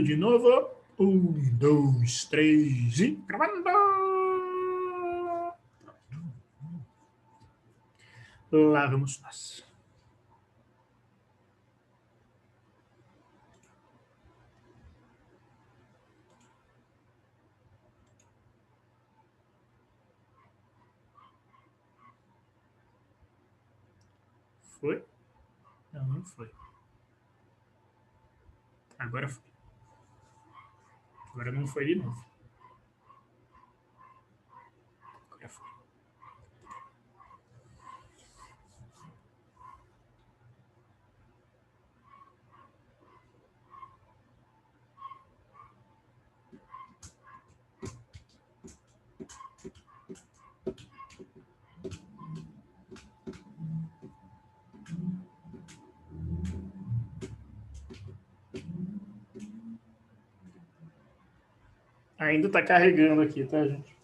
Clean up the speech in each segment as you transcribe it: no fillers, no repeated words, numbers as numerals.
De novo. 1, 2, 3 e gravando! Lá vamos nós. Foi? Não, não foi. Agora foi. Agora não foi de novo. Agora foi. Ainda tá carregando aqui, tá, gente?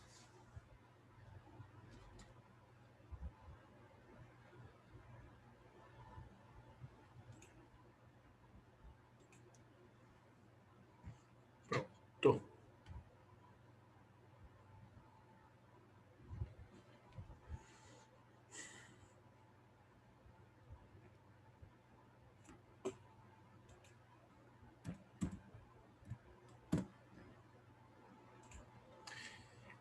Pronto.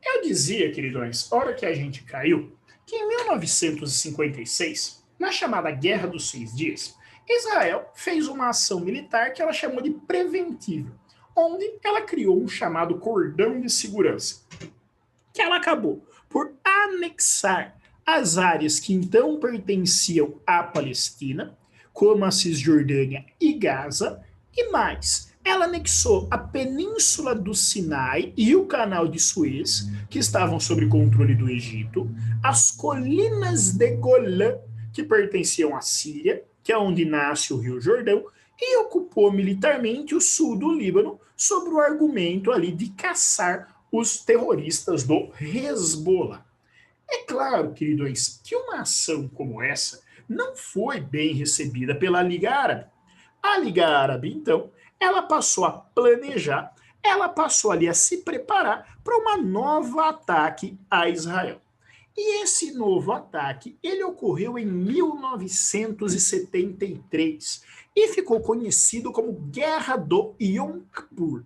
Eu dizia, queridões, hora que a gente caiu, que em 1956, na chamada Guerra dos 6 Dias, Israel fez uma ação militar que ela chamou de preventiva, onde ela criou um chamado cordão de segurança, que ela acabou por anexar as áreas que então pertenciam à Palestina, como a Cisjordânia e Gaza, e mais, ela anexou a Península do Sinai e o Canal de Suez, que estavam sob controle do Egito, as colinas de Golã, que pertenciam à Síria, que é onde nasce o Rio Jordão, e ocupou militarmente o sul do Líbano, sob o argumento ali de caçar os terroristas do Hezbollah. É claro, queridos, que uma ação como essa não foi bem recebida pela Liga Árabe. A Liga Árabe, então, ela passou a planejar, ela passou ali a se preparar para um novo ataque a Israel. E esse novo ataque, ele ocorreu em 1973 e ficou conhecido como Guerra do Yom Kippur.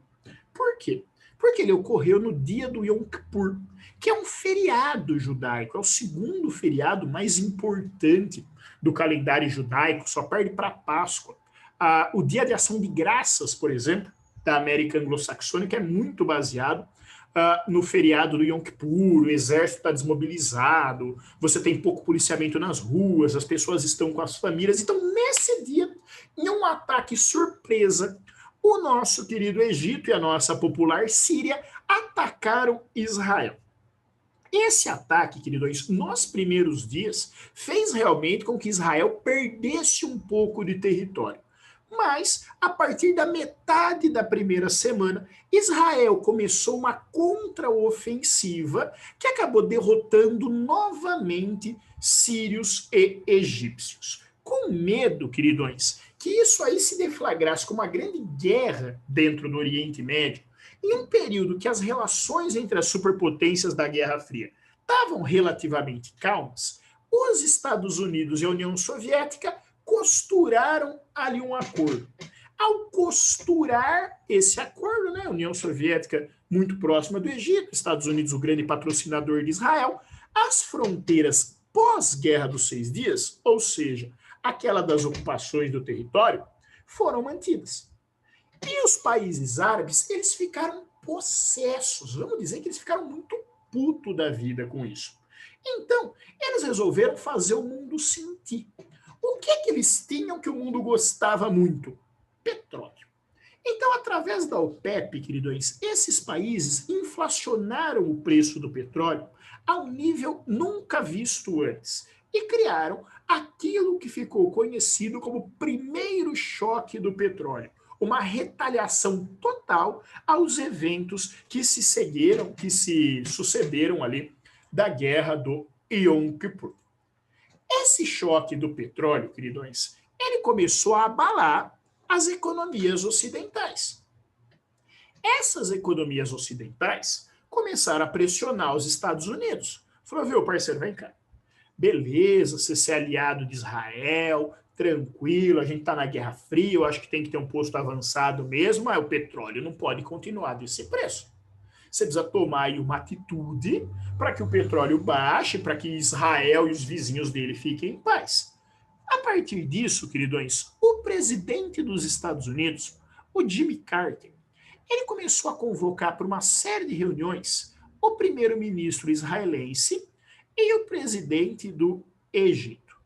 Por quê? Porque ele ocorreu no dia do Yom Kippur, que é um feriado judaico, é o segundo feriado mais importante do calendário judaico, só perde para a Páscoa. O Dia de Ação de Graças, por exemplo, da América Anglo-Saxônica, é muito baseado no feriado do Yom Kippur, o exército está desmobilizado, você tem pouco policiamento nas ruas, as pessoas estão com as famílias. Então, nesse dia, em um ataque surpresa, o nosso querido Egito e a nossa popular Síria atacaram Israel. Esse ataque, queridos, nos primeiros dias, fez realmente com que Israel perdesse um pouco de território. Mas, a partir da metade da primeira semana, Israel começou uma contraofensiva que acabou derrotando novamente sírios e egípcios. Com medo, queridões, que isso aí se deflagrasse como uma grande guerra dentro do Oriente Médio, em um período que as relações entre as superpotências da Guerra Fria estavam relativamente calmas, os Estados Unidos e a União Soviética costuraram ali um acordo. Ao costurar esse acordo, né, a União Soviética muito próxima do Egito, Estados Unidos o grande patrocinador de Israel, as fronteiras pós-Guerra dos 6 Dias, ou seja, aquela das ocupações do território, foram mantidas. E os países árabes, eles ficaram possessos, vamos dizer que eles ficaram muito puto da vida com isso. Então, eles resolveram fazer o mundo sentir. O que eles tinham que o mundo gostava muito? Petróleo. Então, através da OPEP, queridos, esses países inflacionaram o preço do petróleo a um nível nunca visto antes e criaram aquilo que ficou conhecido como o primeiro choque do petróleo, uma retaliação total aos eventos que se seguiram, que se sucederam ali da guerra do Yom Kippur. Esse choque do petróleo, queridões, ele começou a abalar as economias ocidentais. Essas economias ocidentais começaram a pressionar os Estados Unidos. Falou, viu, parceiro, vem cá. Beleza, você ser aliado de Israel, tranquilo, a gente está na Guerra Fria, eu acho que tem que ter um posto avançado mesmo, mas o petróleo não pode continuar desse preço. Você precisa tomar aí uma atitude para que o petróleo baixe, para que Israel e os vizinhos dele fiquem em paz. A partir disso, queridões, o presidente dos Estados Unidos, o Jimmy Carter, ele começou a convocar para uma série de reuniões o primeiro-ministro israelense e o presidente do Egito.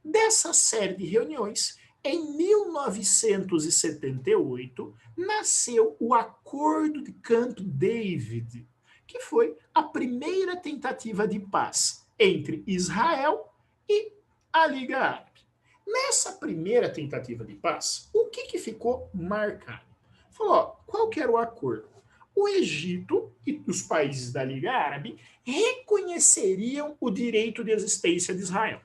Dessa série de reuniões, em 1978, nasceu o Acordo de Camp David, que foi a primeira tentativa de paz entre Israel e a Liga Árabe. Nessa primeira tentativa de paz, o que ficou marcado? Falou, ó, qual que era o acordo? O Egito e os países da Liga Árabe reconheceriam o direito de existência de Israel.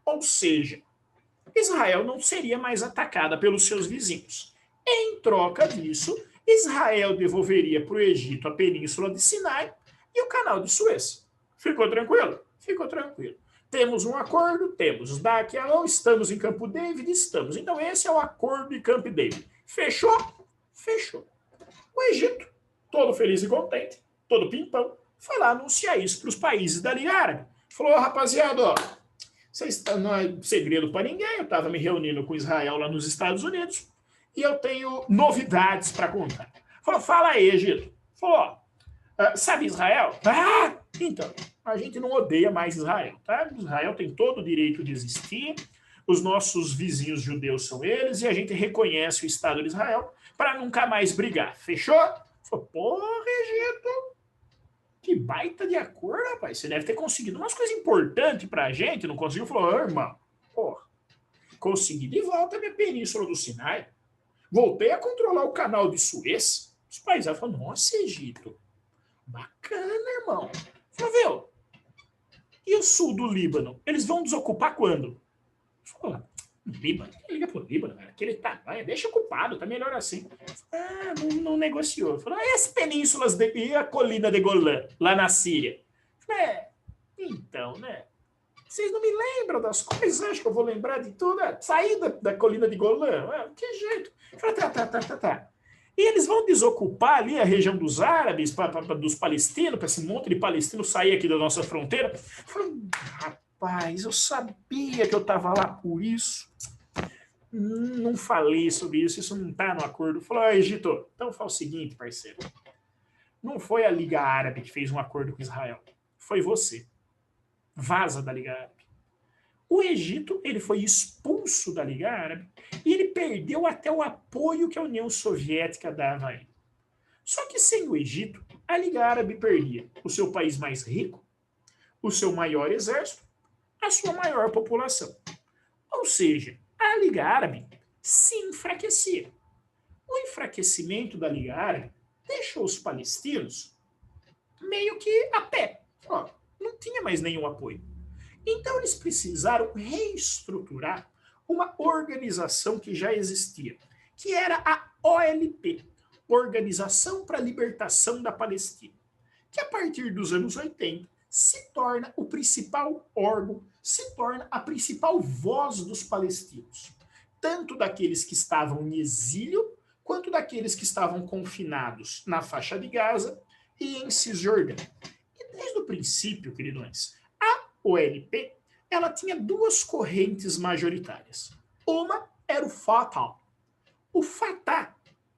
Ou seja, Israel não seria mais atacada pelos seus vizinhos. Em troca disso, Israel devolveria para o Egito a península de Sinai e o canal de Suez. Ficou tranquilo? Ficou tranquilo. Temos um acordo? Temos. Daqui a estamos em Campo David? Estamos. Então esse é o acordo de Camp David. Fechou? Fechou. O Egito, todo feliz e contente, todo pimpão, foi lá anunciar isso para os países da Liga Árabe. Falou, rapaziada, ó, não é segredo para ninguém, eu estava me reunindo com Israel lá nos Estados Unidos e eu tenho novidades para contar. Falou, fala aí, Egito. Falou, sabe Israel? Ah, então, a gente não odeia mais Israel, tá? Israel tem todo o direito de existir, os nossos vizinhos judeus são eles e a gente reconhece o Estado de Israel para nunca mais brigar. Fechou? Falou, porra, Egito, que baita de acordo, rapaz. Você deve ter conseguido umas coisas importantes pra gente, não conseguiu? Falou, irmão, porra, consegui de volta a minha península do Sinai. Voltei a controlar o canal de Suez. Os paisanos falaram, nossa, Egito, bacana, irmão. Falou, viu? E o sul do Líbano? Eles vão desocupar quando? Falou, Líbano, liga pro Líbano, cara. Aquele tá, deixa ocupado, tá melhor assim. Ah, não negociou. Falou, as penínsulas e a colina de Golã, lá na Síria. Então, né? Vocês não me lembram das coisas, acho que eu vou lembrar de tudo. Sair da colina de Golã, que jeito. Falei, tá. E eles vão desocupar ali a região dos árabes, dos palestinos, para esse monte de palestino sair aqui da nossa fronteira. Falei, rapaz, eu sabia que eu estava lá por isso. Não falei sobre isso não está no acordo. Falou, Egito, então fala o seguinte, parceiro. Não foi a Liga Árabe que fez um acordo com Israel. Foi você. Vaza da Liga Árabe. O Egito, ele foi expulso da Liga Árabe e ele perdeu até o apoio que a União Soviética dava a ele. Só que sem o Egito, a Liga Árabe perdia o seu país mais rico, o seu maior exército, a sua maior população. Ou seja, a Liga Árabe se enfraquecia. O enfraquecimento da Liga Árabe deixou os palestinos meio que a pé. Não tinha mais nenhum apoio. Então eles precisaram reestruturar uma organização que já existia, que era a OLP, Organização para a Libertação da Palestina, que a partir dos anos 80 se torna o principal órgão, se torna a principal voz dos palestinos, tanto daqueles que estavam em exílio, quanto daqueles que estavam confinados na faixa de Gaza e em Cisjordânia. E desde o princípio, queridões, a OLP ela tinha duas correntes majoritárias. Uma era o Fatah. O Fatah,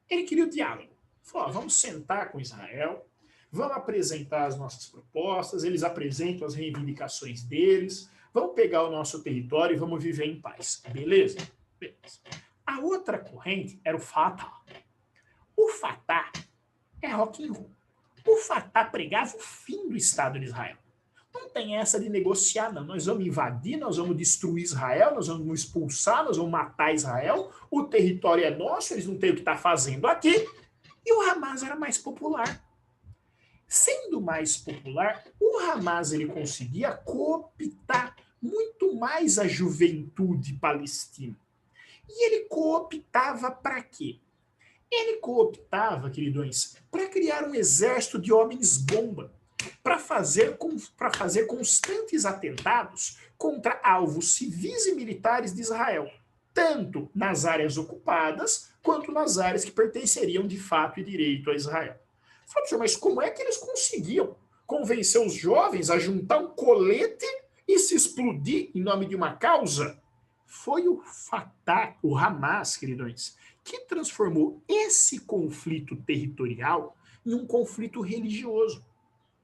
ele queria o diálogo. Falou, vamos sentar com Israel, vamos apresentar as nossas propostas, eles apresentam as reivindicações deles, vamos pegar o nosso território e vamos viver em paz. Beleza? Beleza. A outra corrente era o Fatah. O Fatah é rock and roll. O Fatah pregava o fim do Estado de Israel. Não tem essa de negociar, não. Nós vamos invadir, nós vamos destruir Israel, nós vamos expulsar, nós vamos matar Israel, o território é nosso, eles não têm o que estar fazendo aqui. E o Hamas era mais popular. Sendo mais popular, o Hamas ele conseguia cooptar muito mais a juventude palestina. E ele cooptava para quê? Ele cooptava, queridões, para criar um exército de homens-bomba, para fazer constantes atentados contra alvos civis e militares de Israel, tanto nas áreas ocupadas quanto nas áreas que pertenceriam de fato e direito a Israel. Professor, mas como é que eles conseguiam convencer os jovens a juntar um colete e se explodir em nome de uma causa? Foi o Fatah, o Hamas, queridões, que transformou esse conflito territorial em um conflito religioso.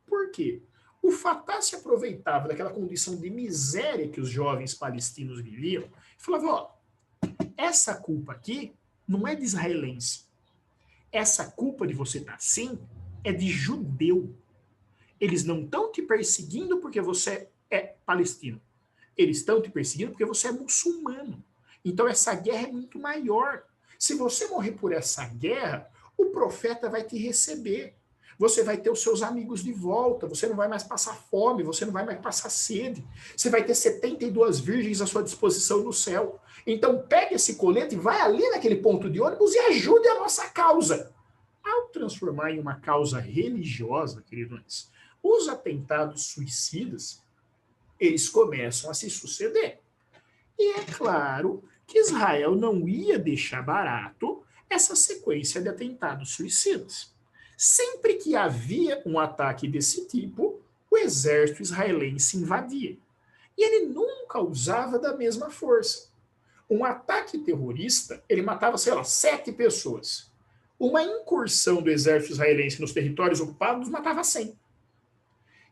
Por quê? O Fatah se aproveitava daquela condição de miséria que os jovens palestinos viviam e falava, ó, essa culpa aqui não é de israelense. Essa culpa de você estar assim é de judeu. Eles não estão te perseguindo porque você é palestino. Eles estão te perseguindo porque você é muçulmano. Então essa guerra é muito maior. Se você morrer por essa guerra, o profeta vai te receber. Você vai ter os seus amigos de volta, você não vai mais passar fome, você não vai mais passar sede. Você vai ter 72 virgens à sua disposição no céu. Então pegue esse colete, vai ali naquele ponto de ônibus e ajude a nossa causa. Ao transformar em uma causa religiosa, queridos, os atentados suicidas, eles começam a se suceder. E é claro que Israel não ia deixar barato essa sequência de atentados suicidas. Sempre que havia um ataque desse tipo, o exército israelense invadia. E ele nunca usava da mesma força. Um ataque terrorista, ele matava, sei lá, 7 pessoas. Uma incursão do exército israelense nos territórios ocupados matava 100.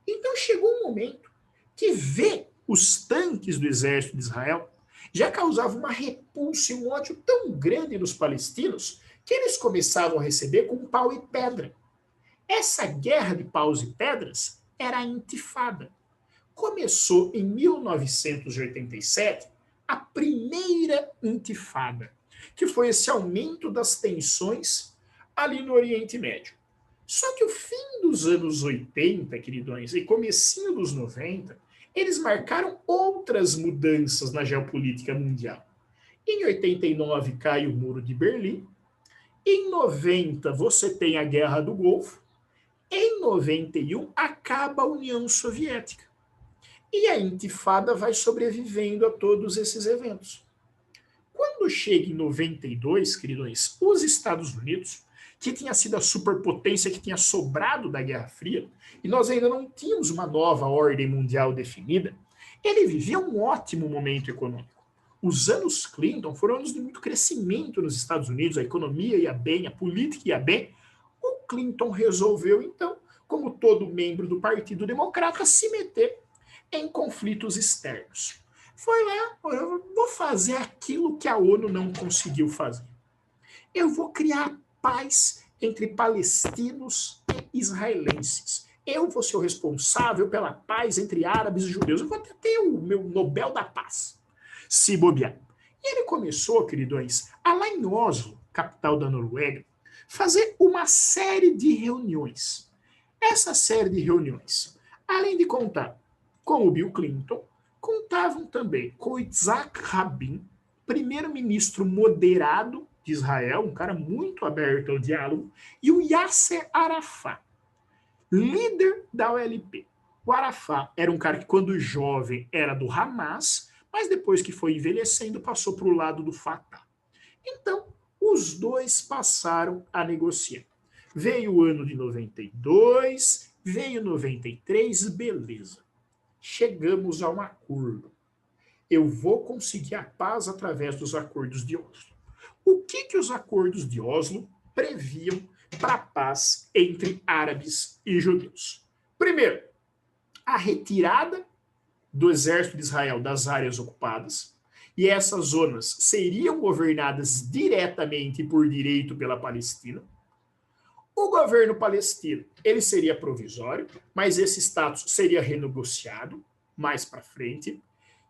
Então chegou um momento que ver os tanques do exército de Israel já causava uma repulsa e um ódio tão grande nos palestinos que eles começavam a receber com pau e pedra. Essa guerra de paus e pedras era a intifada. Começou em 1987 a primeira intifada, que foi esse aumento das tensões ali no Oriente Médio. Só que o fim dos anos 80, queridões, e comecinho dos 90, eles marcaram outras mudanças na geopolítica mundial. Em 89 cai o Muro de Berlim, em 90 você tem a Guerra do Golfo, em 91 acaba a União Soviética. E a intifada vai sobrevivendo a todos esses eventos. Quando chega em 92, queridões, os Estados Unidos, que tinha sido a superpotência que tinha sobrado da Guerra Fria, e nós ainda não tínhamos uma nova ordem mundial definida, ele vivia um ótimo momento econômico. Os anos Clinton foram anos de muito crescimento nos Estados Unidos, a economia ia bem, a política ia bem. O Clinton resolveu, então, como todo membro do Partido Democrata, se meter em conflitos externos. Foi lá, eu vou fazer aquilo que a ONU não conseguiu fazer. Eu vou criar paz entre palestinos e israelenses. Eu vou ser o responsável pela paz entre árabes e judeus. Eu vou até ter o meu Nobel da Paz, se bobear. E ele começou, queridões, a lá em Oslo, capital da Noruega, fazer uma série de reuniões. Essa série de reuniões, além de contar com o Bill Clinton, contavam também com Yitzhak Rabin, primeiro-ministro moderado de Israel, um cara muito aberto ao diálogo, e o Yasser Arafat, líder da OLP. O Arafat era um cara que, quando jovem, era do Hamas, mas depois que foi envelhecendo, passou para o lado do Fatah. Então, os dois passaram a negociar. Veio o ano de 92, veio 93, beleza. Chegamos a um acordo. Eu vou conseguir a paz através dos acordos de Oslo. O que os acordos de Oslo previam para a paz entre árabes e judeus? Primeiro, a retirada do exército de Israel das áreas ocupadas, e essas zonas seriam governadas diretamente por direito pela Palestina. O governo palestino, ele seria provisório, mas esse status seria renegociado mais para frente.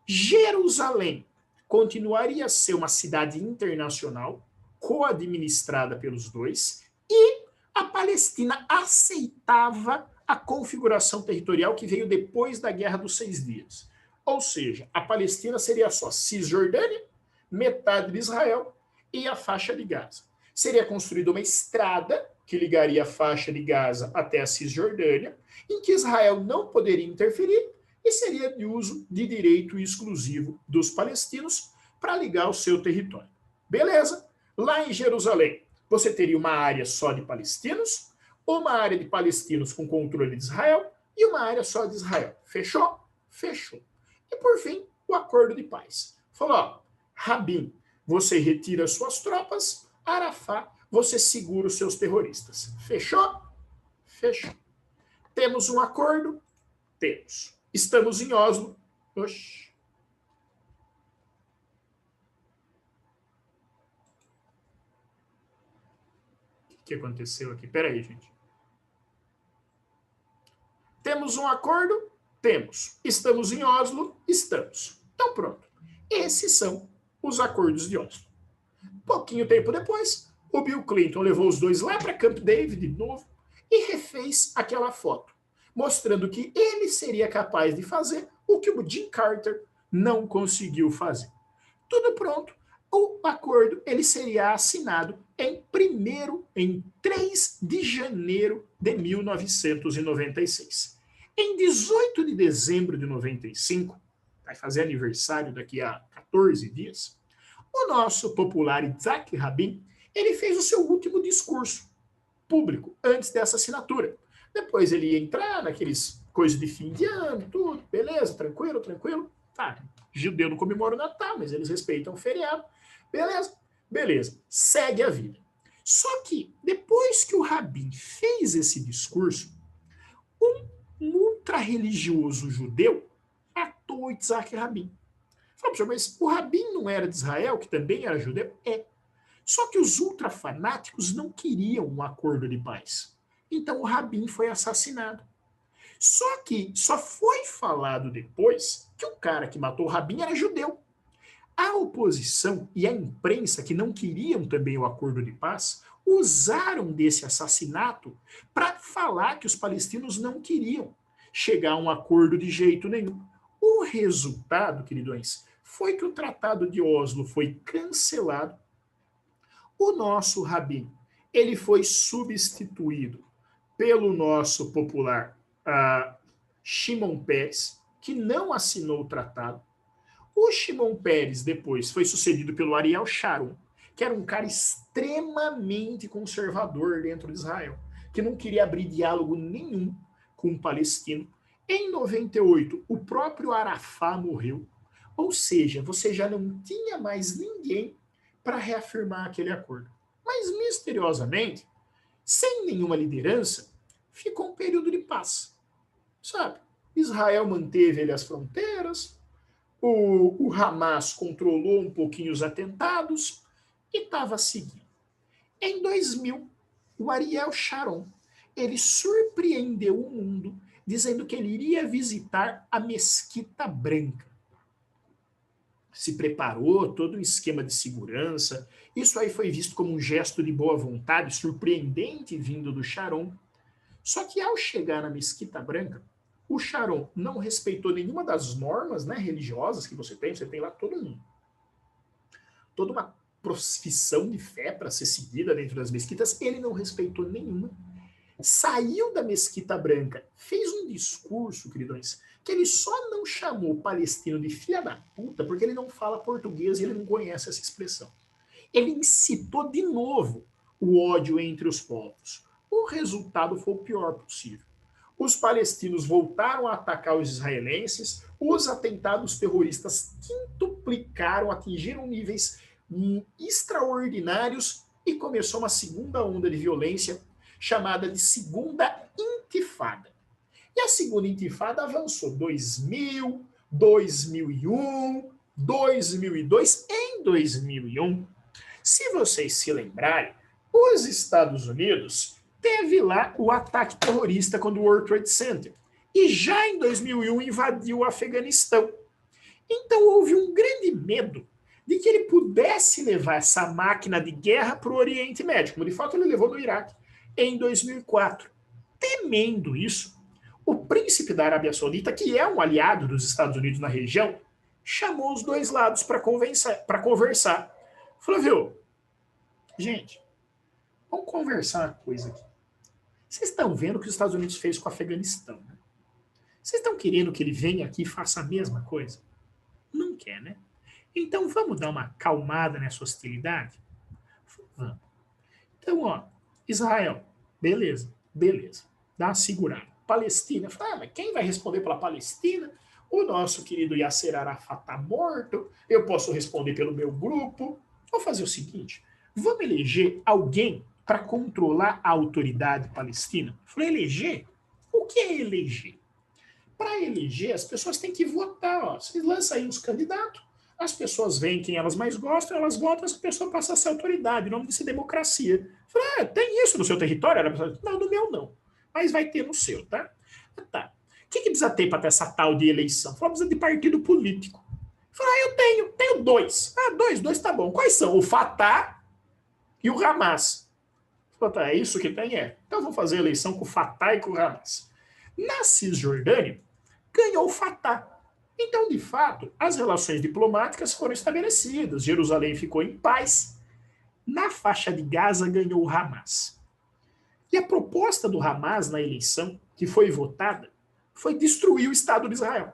Jerusalém continuaria a ser uma cidade internacional, co-administrada pelos dois, e a Palestina aceitava a configuração territorial que veio depois da Guerra dos 6 Dias. Ou seja, a Palestina seria só Cisjordânia, metade de Israel e a faixa de Gaza. Seria construída uma estrada que ligaria a faixa de Gaza até a Cisjordânia, em que Israel não poderia interferir e seria de uso de direito exclusivo dos palestinos para ligar o seu território. Beleza? Lá em Jerusalém, você teria uma área só de palestinos, uma área de palestinos com controle de Israel e uma área só de Israel. Fechou? Fechou. E por fim, o acordo de paz. Falou, ó, Rabin, você retira suas tropas, Arafat, você segura os seus terroristas. Fechou? Fechou. Temos um acordo? Temos. Estamos em Oslo. Oxi. O que aconteceu aqui? Peraí, gente. Temos um acordo? Temos. Estamos em Oslo? Estamos. Então pronto. Esses são os acordos de Oslo. Pouquinho tempo depois, o Bill Clinton levou os dois lá para Camp David de novo e refez aquela foto, mostrando que ele seria capaz de fazer o que o Jim Carter não conseguiu fazer. Tudo pronto. O acordo ele seria assinado em 3 de janeiro de 1996. Em 18 de dezembro de 95, vai fazer aniversário daqui a 14 dias, o nosso popular Yitzhak Rabin, ele fez o seu último discurso público antes dessa assinatura. Depois ele ia entrar naqueles coisas de fim de ano, tudo, beleza, tranquilo, tranquilo. Tá, judeu não comemora o Natal, mas eles respeitam o feriado. Beleza? Beleza. Segue a vida. Só que, depois que o Rabin fez esse discurso, um ultra-religioso judeu matou Yitzhak Rabin. Falou, mas o Rabin não era de Israel, que também era judeu? É. Só que os ultrafanáticos não queriam um acordo de paz. Então o Rabin foi assassinado. Só que só foi falado depois que o cara que matou o Rabin era judeu. A oposição e a imprensa, que não queriam também o acordo de paz, usaram desse assassinato para falar que os palestinos não queriam chegar a um acordo de jeito nenhum. O resultado, queridões, foi que o Tratado de Oslo foi cancelado. O nosso Rabin, ele foi substituído pelo nosso popular Shimon Peres, que não assinou o tratado. O Shimon Peres depois foi sucedido pelo Ariel Sharon, que era um cara extremamente conservador dentro de Israel, que não queria abrir diálogo nenhum com o palestino. Em 98, o próprio Arafat morreu, ou seja, você já não tinha mais ninguém para reafirmar aquele acordo. Mas, misteriosamente, sem nenhuma liderança, ficou um período de paz. Sabe? Israel manteve ali as fronteiras, o Hamas controlou um pouquinho os atentados e estava seguindo. Em 2000, o Ariel Sharon, ele surpreendeu o mundo dizendo que ele iria visitar a Mesquita Branca. Se preparou, todo um esquema de segurança. Isso aí foi visto como um gesto de boa vontade, surpreendente vindo do Sharon. Só que ao chegar na Mesquita Branca, o Sharon não respeitou nenhuma das normas, né, religiosas que você tem lá toda uma profissão de fé para ser seguida dentro das mesquitas, ele não respeitou nenhuma. Saiu da Mesquita Branca, fez um discurso, queridões, que ele só não chamou o palestino de filha da puta porque ele não fala português e ele não conhece essa expressão. Ele incitou de novo o ódio entre os povos. O resultado foi o pior possível. Os palestinos voltaram a atacar os israelenses, os atentados terroristas quintuplicaram, atingiram níveis extraordinários e começou uma segunda onda de violência chamada de Segunda Intifada. E a Segunda Intifada avançou 2000, 2001, 2002. Em 2001, se vocês se lembrarem, os Estados Unidos teve lá o ataque terrorista contra o World Trade Center. E já em 2001 invadiu o Afeganistão. Então houve um grande medo de que ele pudesse levar essa máquina de guerra para o Oriente Médio, como de fato ele levou no Iraque em 2004. Temendo isso, o príncipe da Arábia Saudita, que é um aliado dos Estados Unidos na região, chamou os dois lados para conversar. Falou, viu, gente, Vamos conversar uma coisa aqui. Vocês estão vendo o que os Estados Unidos fez com o Afeganistão, né? Vocês estão querendo que ele venha aqui e faça a mesma coisa? Não quer, né? Então vamos dar uma calmada nessa hostilidade? Vamos. Então, ó, Israel, beleza, beleza. Dá uma segurada. Palestina, mas quem vai responder pela Palestina? O nosso querido Yasser Arafat está morto, eu posso responder pelo meu grupo. Vou fazer o seguinte, vamos eleger alguém para controlar a autoridade palestina? Falei, eleger? O que é eleger? Para eleger, as pessoas têm que votar. Ó. Você lança aí uns candidatos, as pessoas veem quem elas mais gostam, elas votam, essa pessoa passa a ser autoridade. O nome disso é democracia. Falei, tem isso no seu território? Não, no meu não. Mas vai ter no seu, tá? Tá. O que precisa ter para ter essa tal de eleição? Falei, precisa de partido político. Falei, eu tenho dois. Dois tá bom. Quais são? O Fatah e o Hamas. Falei, tá, é isso que tem? É. Então vamos fazer a eleição com o Fatah e com o Hamas. Na Cisjordânia, ganhou o Fatah. Então, de fato, as relações diplomáticas foram estabelecidas. Jerusalém ficou em paz. Na faixa de Gaza, ganhou o Hamas. E a proposta do Hamas na eleição, que foi votada, foi destruir o Estado de Israel.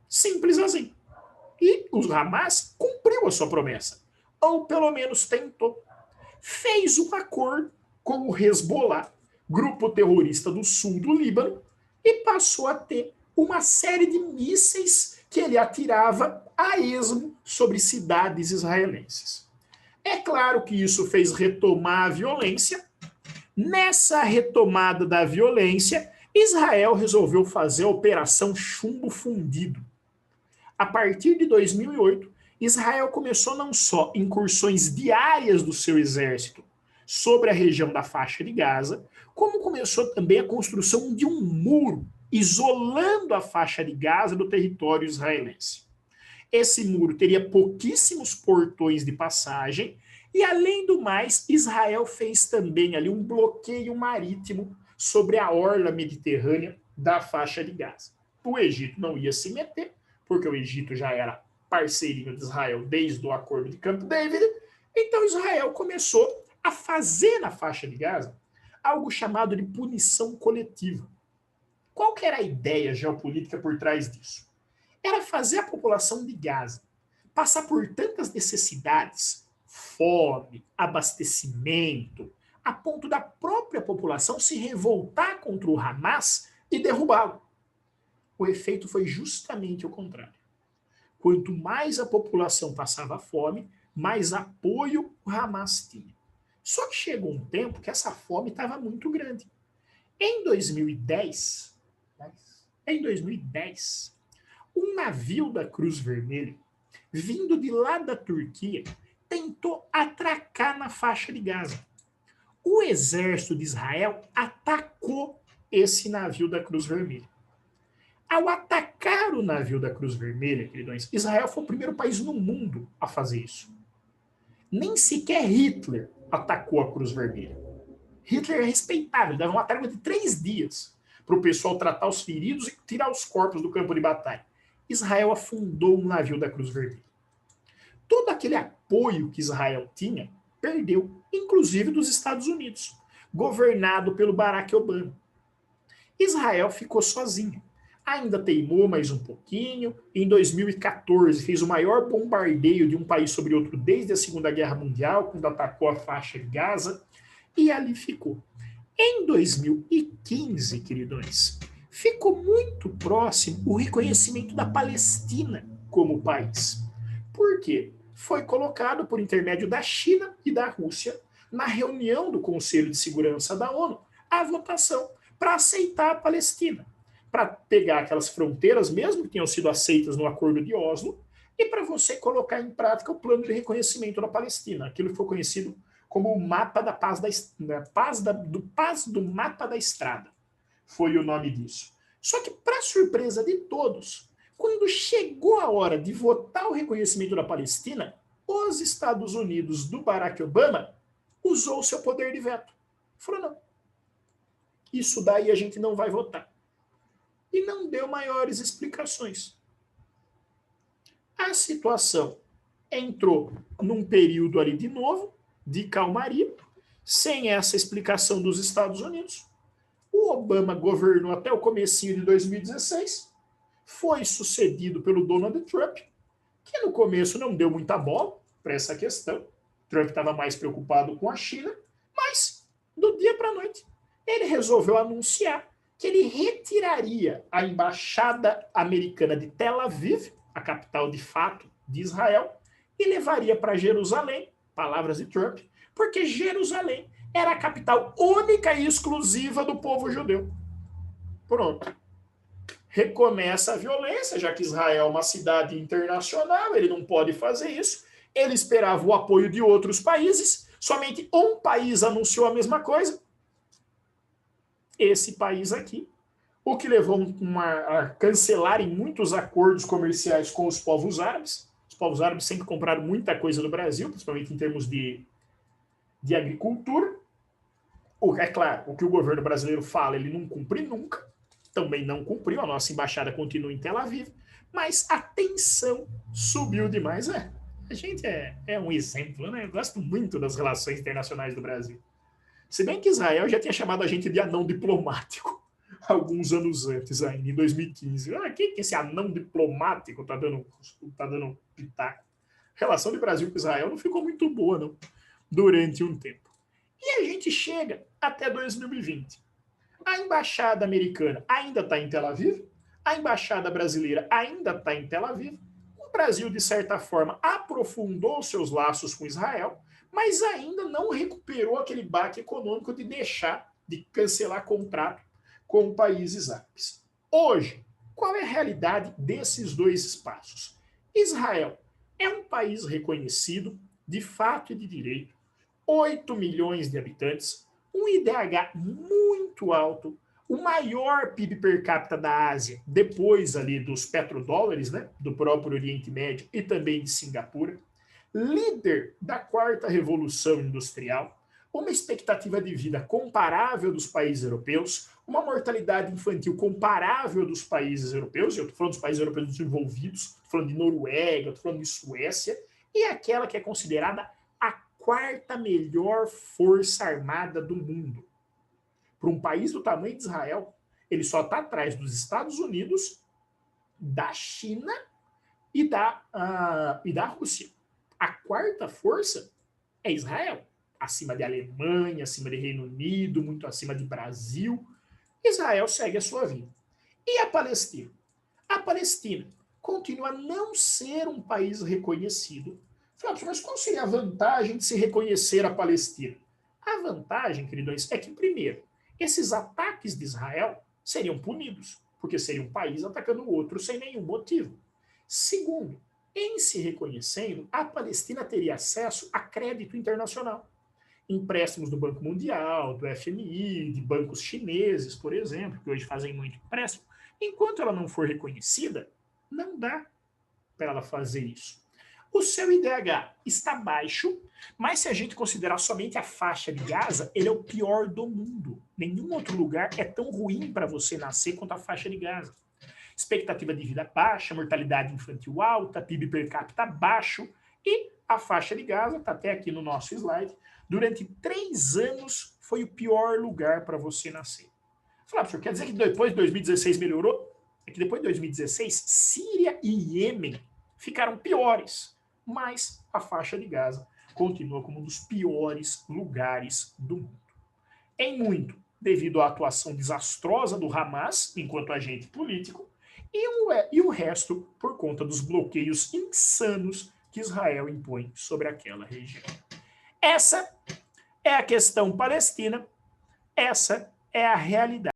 Simples assim. E o Hamas cumpriu a sua promessa. Ou pelo menos tentou. Fez um acordo com o Hezbollah, grupo terrorista do sul do Líbano, e passou a ter uma série de mísseis que ele atirava a esmo sobre cidades israelenses. É claro que isso fez retomar a violência. Nessa retomada da violência, Israel resolveu fazer a Operação Chumbo Fundido. A partir de 2008, Israel começou não só incursões diárias do seu exército sobre a região da faixa de Gaza, como começou também a construção de um muro isolando a faixa de Gaza do território israelense. Esse muro teria pouquíssimos portões de passagem e, além do mais, Israel fez também ali um bloqueio marítimo sobre a orla mediterrânea da faixa de Gaza. O Egito não ia se meter, porque o Egito já era parceirinho de Israel desde o acordo de Camp David, então Israel começou a fazer na faixa de Gaza algo chamado de punição coletiva. Qual que era a ideia geopolítica por trás disso? Era fazer a população de Gaza passar por tantas necessidades, fome, abastecimento, a ponto da própria população se revoltar contra o Hamas e derrubá-lo. O efeito foi justamente o contrário. Quanto mais a população passava fome, mais apoio o Hamas tinha. Só que chegou um tempo que essa fome estava muito grande. Em 2010, um navio da Cruz Vermelha, vindo de lá da Turquia, tentou atracar na faixa de Gaza. O exército de Israel atacou esse navio da Cruz Vermelha. Ao atacar o navio da Cruz Vermelha, queridões, Israel foi o primeiro país no mundo a fazer isso. Nem sequer Hitler atacou a Cruz Vermelha. Hitler é respeitável, dava uma trégua de 3 dias para o pessoal tratar os feridos e tirar os corpos do campo de batalha. Israel afundou um navio da Cruz Vermelha. Todo aquele apoio que Israel tinha, perdeu, inclusive dos Estados Unidos, governado pelo Barack Obama. Israel ficou sozinho. Ainda teimou mais um pouquinho. Em 2014, fez o maior bombardeio de um país sobre outro desde a Segunda Guerra Mundial, quando atacou a faixa de Gaza, e ali ficou. Em 2015, queridões, ficou muito próximo o reconhecimento da Palestina como país. Por quê? Foi colocado por intermédio da China e da Rússia, na reunião do Conselho de Segurança da ONU, a votação para aceitar a Palestina, para pegar aquelas fronteiras, mesmo que tenham sido aceitas no Acordo de Oslo, e para você colocar em prática o plano de reconhecimento da Palestina, aquilo que foi conhecido como o mapa da paz do mapa da estrada. Foi o nome disso. Só que, para surpresa de todos, quando chegou a hora de votar o reconhecimento da Palestina, os Estados Unidos do Barack Obama usou seu poder de veto. Falou, não, isso daí a gente não vai votar. E não deu maiores explicações. A situação entrou num período ali de novo, de calmaria. Sem essa explicação dos Estados Unidos, o Obama governou até o comecinho de 2016, foi sucedido pelo Donald Trump, que no começo não deu muita bola para essa questão. Trump estava mais preocupado com a China, mas do dia para a noite ele resolveu anunciar que ele retiraria a embaixada americana de Tel Aviv, a capital de fato de Israel, e levaria para Jerusalém, palavras de Trump, porque Jerusalém era a capital única e exclusiva do povo judeu. Pronto. Recomeça a violência, já que Israel é uma cidade internacional, ele não pode fazer isso. Ele esperava o apoio de outros países, somente um país anunciou a mesma coisa, esse país aqui, o que levou a cancelarem muitos acordos comerciais com os povos árabes. Os povos árabes sempre compraram muita coisa do Brasil, principalmente em termos de agricultura. É claro, o que o governo brasileiro fala, ele não cumpre nunca, também não cumpriu, a nossa embaixada continua em Tel Aviv, mas a tensão subiu demais. A gente é um exemplo, né? Eu gosto muito das relações internacionais do Brasil. Se bem que Israel já tinha chamado a gente de anão diplomático alguns anos antes, ainda em 2015. Que esse anão diplomático tá dando pitaco? A relação do Brasil com Israel não ficou muito boa, não, durante um tempo. E a gente chega até 2020. A embaixada americana ainda está em Tel Aviv, a embaixada brasileira ainda está em Tel Aviv. O Brasil, de certa forma, aprofundou seus laços com Israel, mas ainda não recuperou aquele baque econômico de cancelar contrato com países árabes. Hoje, qual é a realidade desses dois espaços? Israel é um país reconhecido, de fato e de direito, 8 milhões de habitantes, um IDH muito alto, o maior PIB per capita da Ásia, depois ali dos petrodólares, né, do próprio Oriente Médio e também de Singapura, líder da quarta revolução industrial, uma expectativa de vida comparável dos países europeus, uma mortalidade infantil comparável dos países europeus, eu estou falando dos países europeus desenvolvidos, estou falando de Noruega, estou falando de Suécia, e aquela que é considerada a quarta melhor força armada do mundo. Para um país do tamanho de Israel, ele só está atrás dos Estados Unidos, da China e da Rússia. A quarta força é Israel, acima de Alemanha, acima de Reino Unido, muito acima de Brasil. Israel segue a sua vida. E a Palestina? A Palestina continua a não ser um país reconhecido. Mas qual seria a vantagem de se reconhecer a Palestina? A vantagem, queridões, é que, primeiro, esses ataques de Israel seriam punidos, porque seria um país atacando o outro sem nenhum motivo. Segundo, em se reconhecendo, a Palestina teria acesso a crédito internacional. Empréstimos do Banco Mundial, do FMI, de bancos chineses, por exemplo, que hoje fazem muito empréstimo. Enquanto ela não for reconhecida, não dá para ela fazer isso. O seu IDH está baixo, mas se a gente considerar somente a faixa de Gaza, ele é o pior do mundo. Nenhum outro lugar é tão ruim para você nascer quanto a faixa de Gaza. Expectativa de vida baixa, mortalidade infantil alta, PIB per capita baixo, e a faixa de Gaza, está até aqui no nosso slide, durante 3 anos foi o pior lugar para você nascer. Professor, quer dizer que depois de 2016 melhorou? É que depois de 2016, Síria e Iêmen ficaram piores, mas a faixa de Gaza continua como um dos piores lugares do mundo. Em muito, devido à atuação desastrosa do Hamas enquanto agente político, e o resto por conta dos bloqueios insanos que Israel impõe sobre aquela região. Essa é a questão palestina, essa é a realidade.